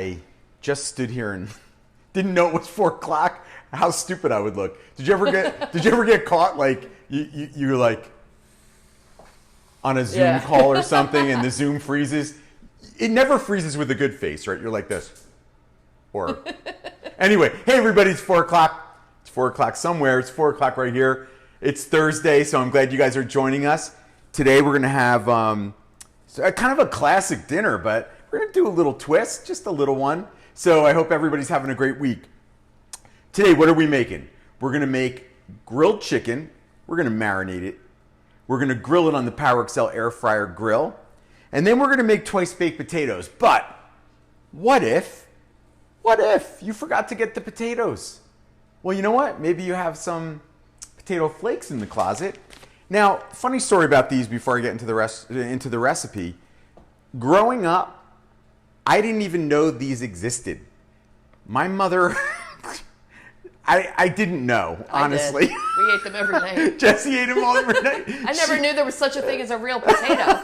I just stood here and didn't know it was 4 o'clock. How stupid I would look. Did you ever get caught like you're like on a Zoom call or something and the Zoom freezes? It never freezes with a good face, right? You're like this. Or anyway, hey everybody, it's 4 o'clock. It's 4 o'clock somewhere. It's 4 o'clock right here. It's Thursday, so I'm glad you guys are joining us. Today we're gonna have kind of a classic dinner, but we're gonna do a little twist, just a little one. So I hope everybody's having a great week. Today, what are we making? We're gonna make grilled chicken. We're gonna marinate it. We're gonna grill it on the PowerXL air fryer grill. And then we're gonna make twice baked potatoes. But what if you forgot to get the potatoes? Well, you know what? Maybe you have some potato flakes in the closet. Now, funny story about these before I get into the recipe. Growing up, I didn't even know these existed. My mother, I didn't know, honestly. We ate them every night. Jesse ate them all every night. I never knew there was such a thing as a real potato.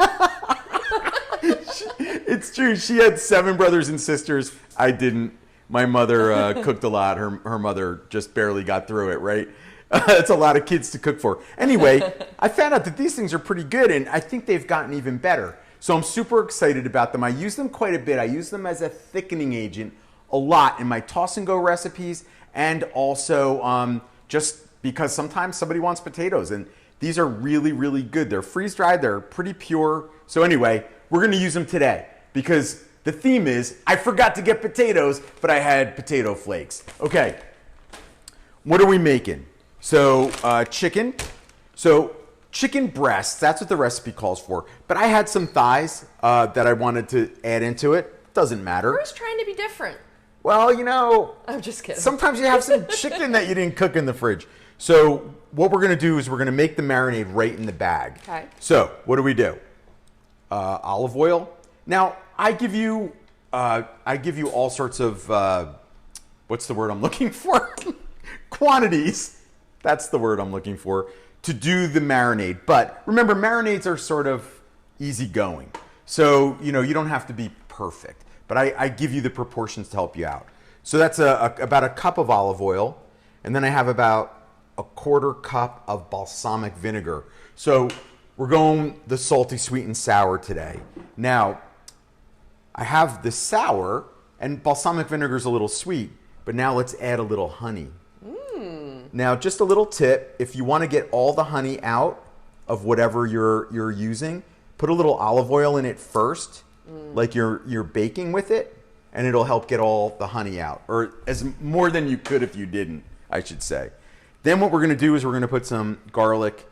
It's true. She had 7 brothers and sisters. I didn't. My mother cooked a lot. Her mother just barely got through it, right? That's a lot of kids to cook for. Anyway, I found out that these things are pretty good, and I think they've gotten even better. So I'm super excited about them. I use them quite a bit. I use them as a thickening agent a lot in my toss and go recipes, and also just because sometimes somebody wants potatoes, and these are really, really good. They're freeze-dried. They're pretty pure. So anyway, we're going to use them today because the theme is I forgot to get potatoes, but I had potato flakes. Okay, what are we making? So chicken. So chicken breasts, that's what the recipe calls for. But I had some thighs that I wanted to add into it. Doesn't matter. We're just trying to be different. Well, you know, I'm just kidding. Sometimes you have some chicken that you didn't cook in the fridge. So what we're going to do is we're going to make the marinade right in the bag. Okay. So what do? Olive oil. Now, I give you all sorts of, what's the word I'm looking for? Quantities. That's the word I'm looking for to do the marinade. But remember, marinades are sort of easygoing. So, you know, you don't have to be perfect. But I give you the proportions to help you out. So that's about a cup of olive oil. And then I have about a 1/4 cup of balsamic vinegar. So we're going the salty, sweet, and sour today. Now, I have the sour, and balsamic vinegar is a little sweet. But now let's add a little honey. Now, just a little tip, if you want to get all the honey out of whatever you're using, put a little olive oil in it first, like you're baking with it, and it'll help get all the honey out, or as more than you could if you didn't, I should say. Then what we're going to do is we're going to put some garlic.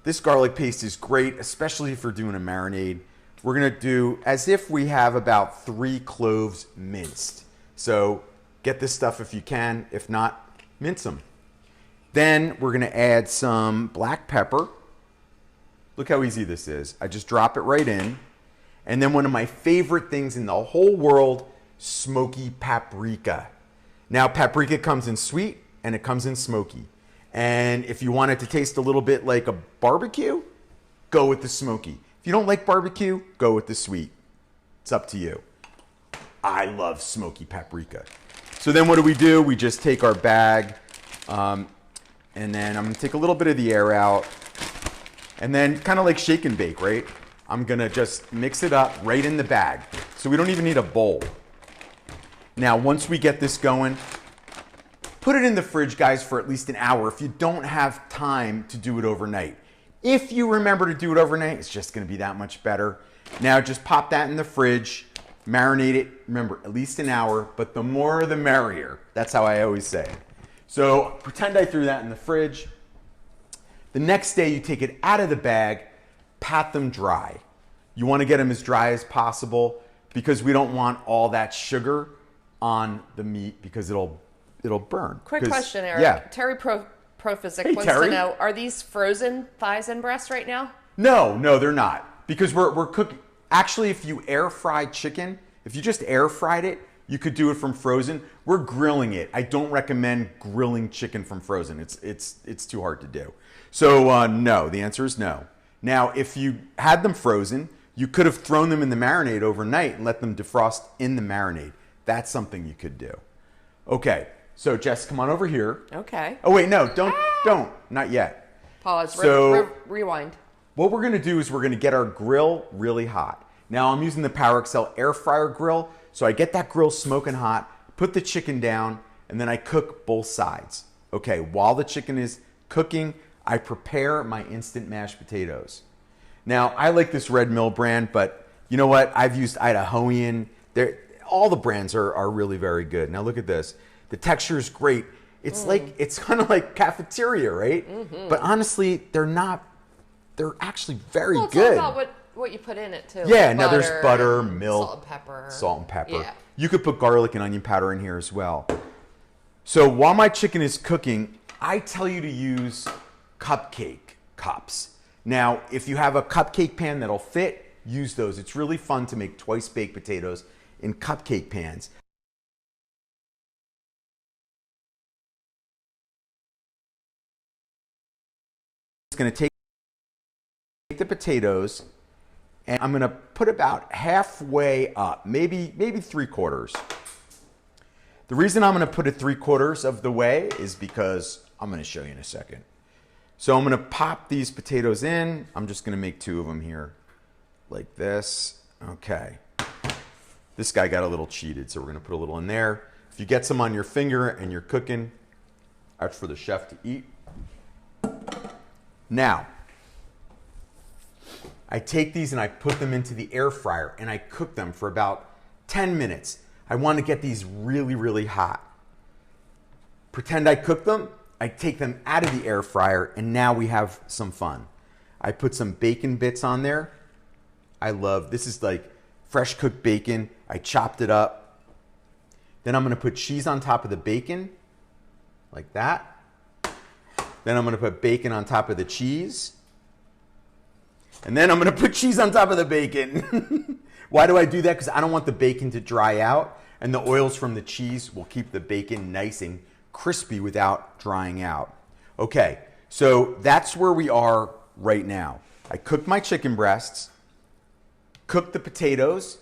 This garlic paste is great, especially if you're doing a marinade. We're going to do as if we have about 3 cloves minced. So get this stuff if you can. If not, mince them. Then we're going to add some black pepper. Look how easy this is. I just drop it right in. And then one of my favorite things in the whole world, smoky paprika. Now, paprika comes in sweet and it comes in smoky. And if you want it to taste a little bit like a barbecue, go with the smoky. If you don't like barbecue, go with the sweet. It's up to you. I love smoky paprika. So then what do? We just take our bag, and then I'm going to take a little bit of the air out, and then kind of like shake and bake, right? I'm going to just mix it up right in the bag. So we don't even need a bowl. Now, once we get this going, put it in the fridge, guys, for at least an hour if you don't have time to do it overnight. If you remember to do it overnight, it's just going to be that much better. Now, just pop that in the fridge, marinate it. Remember, at least an hour, but the more the merrier. That's how I always say it. So pretend I threw that in the fridge. The next day, you take it out of the bag, pat them dry. You want to get them as dry as possible because we don't want all that sugar on the meat because it'll burn. Quick question, Eric. Yeah. Terry Prophysic wants to know, are these frozen thighs and breasts right now? No, they're not. Because we're cooking. Actually, if you air fry chicken, if you just air fried it, you could do it from frozen. We're grilling it. I don't recommend grilling chicken from frozen. It's too hard to do. So no, the answer is no. Now, if you had them frozen, you could have thrown them in the marinade overnight and let them defrost in the marinade. That's something you could do. Okay, so Jess, come on over here. Okay. Oh wait, no, don't, not yet. Pause. So Rewind. what we're gonna do is we're gonna get our grill really hot. Now I'm using the PowerXL air fryer grill, so I get that grill smoking hot, put the chicken down, and then I cook both sides. Okay, while the chicken is cooking, I prepare my instant mashed potatoes. Now, I like this Red Mill brand, but you know what? I've used Idahoan. All the brands are really very good. Now look at this. The texture is great. It's it's kind of like cafeteria, right? Mm-hmm. But honestly, they're not. They're actually very good. It's all about what you put in it too. Yeah, like now there's butter, milk, salt and pepper. Salt and pepper. Yeah. You could put garlic and onion powder in here as well. So while my chicken is cooking, I tell you to use cupcake cups. Now, if you have a cupcake pan that'll fit, use those. It's really fun to make twice baked potatoes in cupcake pans. It's going to take the potatoes and I'm going to put about halfway up, maybe 3/4. The reason I'm going to put it 3/4 of the way is because I'm going to show you in a second. So I'm going to pop these potatoes in. I'm just going to make 2 of them here like this. Okay. This guy got a little cheated, so we're going to put a little in there. If you get some on your finger and you're cooking, that's for the chef to eat. Now, I take these and I put them into the air fryer and I cook them for about 10 minutes. I want to get these really, really hot. Pretend I cook them. I take them out of the air fryer and now we have some fun. I put some bacon bits on there. This is like fresh cooked bacon. I chopped it up. Then I'm going to put cheese on top of the bacon, like that. Then I'm going to put bacon on top of the cheese. And then I'm going to put cheese on top of the bacon. Why do I do that? Because I don't want the bacon to dry out, and the oils from the cheese will keep the bacon nice and crispy without drying out. Okay, so that's where we are right now. I cooked my chicken breasts, cooked the potatoes,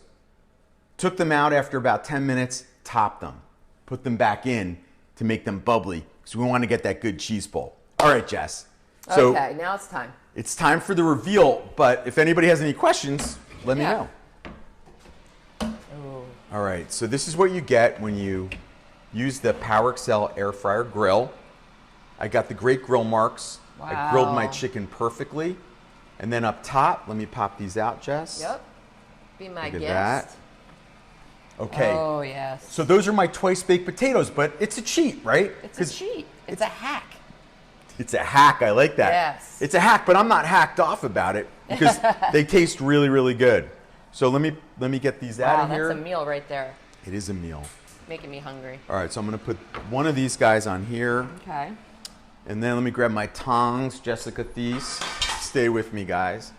took them out after about 10 minutes, topped them, put them back in to make them bubbly because we want to get that good cheese pull. All right, Jess. So okay, now it's time. It's time for the reveal, but if anybody has any questions, let me know. Ooh. All right, so this is what you get when you use the PowerXL air fryer grill. I got the great grill marks. Wow. I grilled my chicken perfectly. And then up top, let me pop these out, Jess. Yep. Be my Look at guest. that. Okay. Oh, yes. So those are my twice baked potatoes, but it's a cheat, right? It's a cheat. It's a hack. It's a hack. I like that. Yes. It's a hack, but I'm not hacked off about it because they taste really, really good. So let me get these out of here. That's a meal right there. It is a meal. Making me hungry. All right, so I'm going to put one of these guys on here. Okay. And then let me grab my tongs, Jessica Theiss. Stay with me, guys.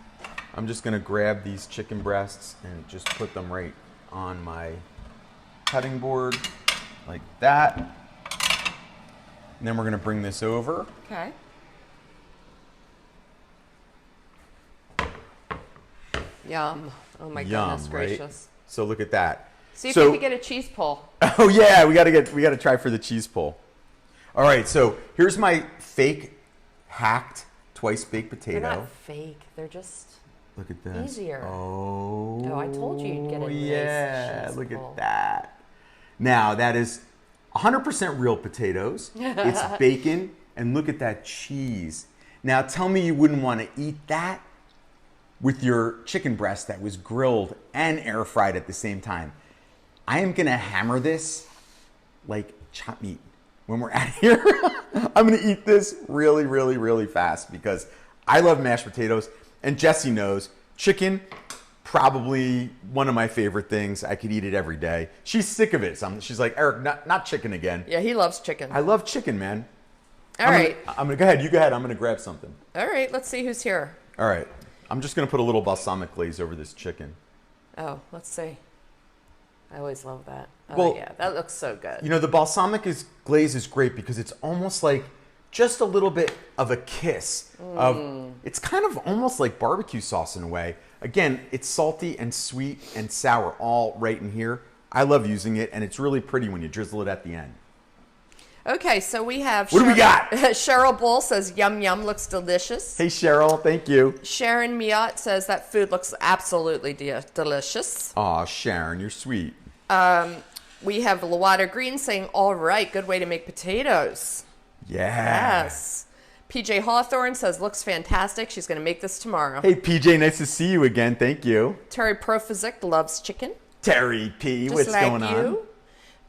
I'm just going to grab these chicken breasts and just put them right on my cutting board like that. And then we're going to bring this over. Okay. Yum. Oh my goodness gracious. Right? So look at that. See if you could get a cheese pull. Oh yeah, we got to try for the cheese pull. All right, so here's my fake hacked twice baked potato. They're not fake. They're just look at this. Easier. Oh. I told you you'd get a yeah, nice cheese look pull. at that. Now that is 100% real potatoes. It's bacon, and look at that cheese. Now tell me you wouldn't want to eat that with your chicken breast that was grilled and air fried at the same time. I am gonna hammer this like chopped meat when we're out here. I'm gonna eat this really, really, really fast because I love mashed potatoes, and Jessie knows chicken, probably one of my favorite things. I could eat it every day. She's sick of it. She's like, Eric, not chicken again. Yeah, he loves chicken. I love chicken, man. All right. I'm gonna go ahead. You go ahead. I'm gonna grab something. All right, let's see who's here. All right. I'm just gonna put a little balsamic glaze over this chicken. Oh, let's see. I always love that. Oh, Well, yeah, that looks so good. You know, the balsamic glaze is great because it's almost like just a little bit of a kiss of, it's kind of almost like barbecue sauce in a way. Again, it's salty and sweet and sour all right in here. I love using it, and it's really pretty when you drizzle it at the end. Okay, so we have... What do we got? Cheryl Bull says, yum, yum, looks delicious. Hey, Cheryl, thank you. Sharon Miot says that food looks absolutely delicious. Aw, Sharon, you're sweet. We have Lawada Green saying, all right, good way to make potatoes. Yeah. Yes. PJ Hawthorne says, looks fantastic. She's going to make this tomorrow. Hey, PJ, nice to see you again. Thank you. Terry Profizik loves chicken. Terry P, Just what's like going on?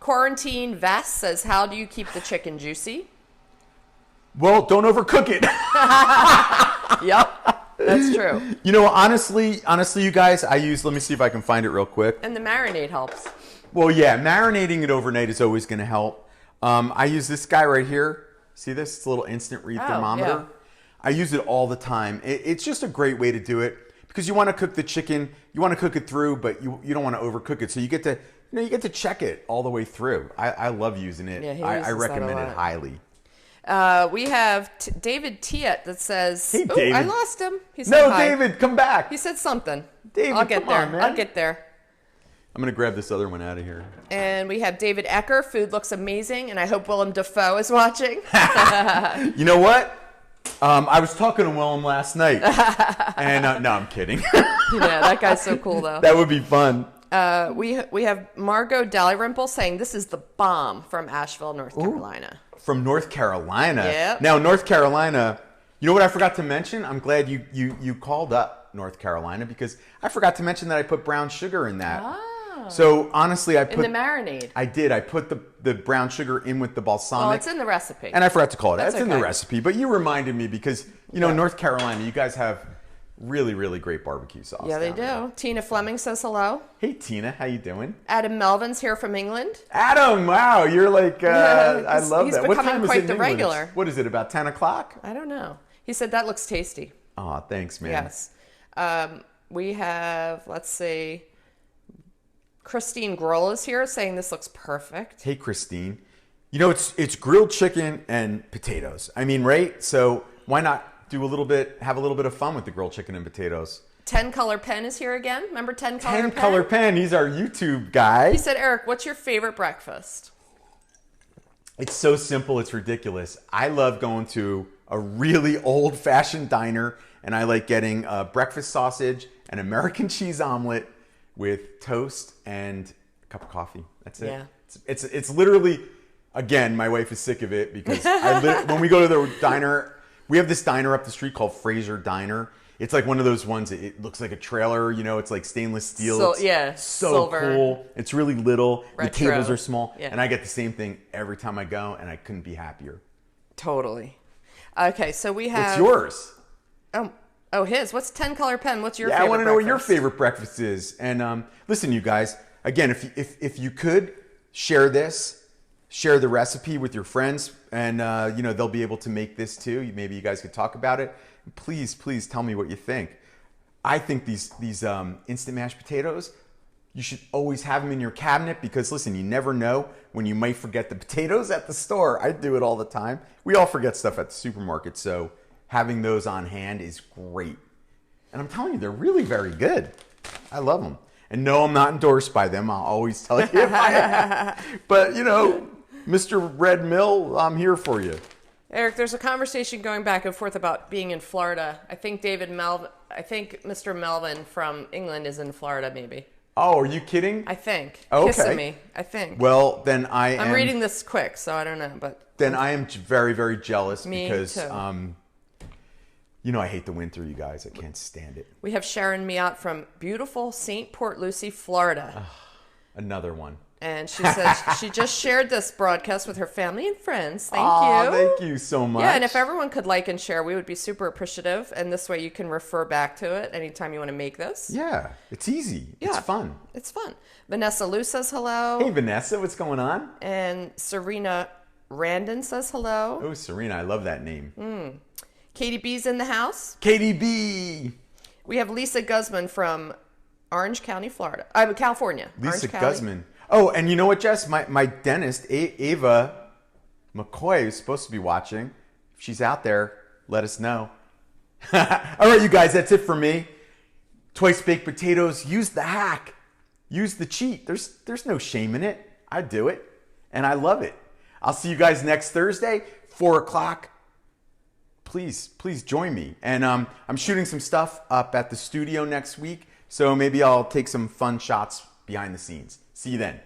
Quarantine Vest says, how do you keep the chicken juicy? Well, don't overcook it. Yep, that's true. You know, honestly, you guys, let me see if I can find it real quick. And the marinade helps. Well, yeah, marinating it overnight is always going to help. I use this guy right here. See this? It's a little instant read thermometer. Yeah. I use it all the time. It's just a great way to do it because you want to cook the chicken, you want to cook it through, but you don't want to overcook it. So you get to check it all the way through. I love using it. Yeah, I recommend it highly. We have David Tiet that says, hey, David. I lost him. He said No, hi. David, come back. He said something. David, I'll get come there. on, man. I'll get there. I'm going to grab this other one out of here. And we have David Ecker. Food looks amazing, and I hope Willem Dafoe is watching. You know what? I was talking to Willem last night. And no, I'm kidding. Yeah, that guy's so cool, though. That would be fun. We have Margot Dalrymple saying this is the bomb from Asheville, North Carolina. From North Carolina. Yep. Now, North Carolina, you know what I forgot to mention? I'm glad you called up North Carolina because I forgot to mention that I put brown sugar in that. Oh. So honestly, I put in the marinade. I did. I put the brown sugar in with the balsamic. Oh, it's in the recipe. And I forgot to call it. That's It's in the okay. recipe. But you reminded me because, North Carolina, you guys have really, really great barbecue sauce. Yeah, they down do. there. Tina Fleming says hello. Hey, Tina. How you doing? Adam Melvin's here from England. Adam, wow. You're like, I love he's that. What becoming time is quite it in the England? regular. What is it, about 10 o'clock? I don't know. He said that looks tasty. Aw, thanks, man. Yes. We have, let's see, Christine Grohl is here saying this looks perfect. Hey, Christine. It's grilled chicken and potatoes. I mean, right? So why not have a little bit of fun with the grilled chicken and potatoes? 10 Color Pen is here again. Remember 10 Color Pen? 10 Color Pen. He's our YouTube guy. He said, Eric, what's your favorite breakfast? It's so simple. It's ridiculous. I love going to a really old-fashioned diner, and I like getting a breakfast sausage, an American cheese omelet with toast and a cup of coffee. That's it. Yeah. It's literally, again, my wife is sick of it because when we go to the diner, we have this diner up the street called Fraser Diner. It's like one of those ones. It looks like a trailer. It's like stainless steel. So, it's yeah, so silver. Cool. It's really little. Retro. The tables are small, Yeah. and I get the same thing every time I go, and I couldn't be happier. Totally. Okay, so we have... What's yours? Oh, his. What's 10 Color Pen? What's your Yeah, favorite I want to know what your breakfast? favorite breakfast is. And listen, you guys, again, if you could share the recipe with your friends, and they'll be able to make this too. Maybe you guys could talk about it. Please tell me what you think. I think these instant mashed potatoes, you should always have them in your cabinet because listen, you never know when you might forget the potatoes at the store. I do it all the time. We all forget stuff at the supermarket, so having those on hand is great. And I'm telling you, they're really very good. I love them. And no, I'm not endorsed by them. I'll always tell you if I am. But, Mr. Red Mill, I'm here for you. Eric, there's a conversation going back and forth about being in Florida. I think Mr. Melvin from England is in Florida, maybe. Oh, are you kidding? I think. Okay. Kissing me, I think. Well, then I'm reading this quick, so I don't know. But then I am very, very jealous because, too. I hate the winter, you guys. I can't stand it. We have Sharon Miot from beautiful St. Port Lucie, Florida. Another one. And she says she just shared this broadcast with her family and friends. Thank you. Thank you so much. Yeah, and if everyone could like and share, we would be super appreciative. And this way you can refer back to it anytime you want to make this. Yeah, it's easy. Yeah, it's fun. It's fun. Vanessa Lou says hello. Hey, Vanessa, what's going on? And Serena Randon says hello. Oh, Serena, I love that name. Katie B's in the house. Katie B. We have Lisa Guzman from Orange County, Florida. California. Lisa Orange County. Guzman. Oh, and you know what, Jess? My dentist, Ava McCoy, is supposed to be watching. If she's out there, let us know. All right, you guys, that's it for me. Twice baked potatoes. Use the hack. use the cheat. There's no shame in it. I do it, and I love it. I'll see you guys next Thursday, 4 o'clock. Please join me. And I'm shooting some stuff up at the studio next week, so maybe I'll take some fun shots behind the scenes. See you then.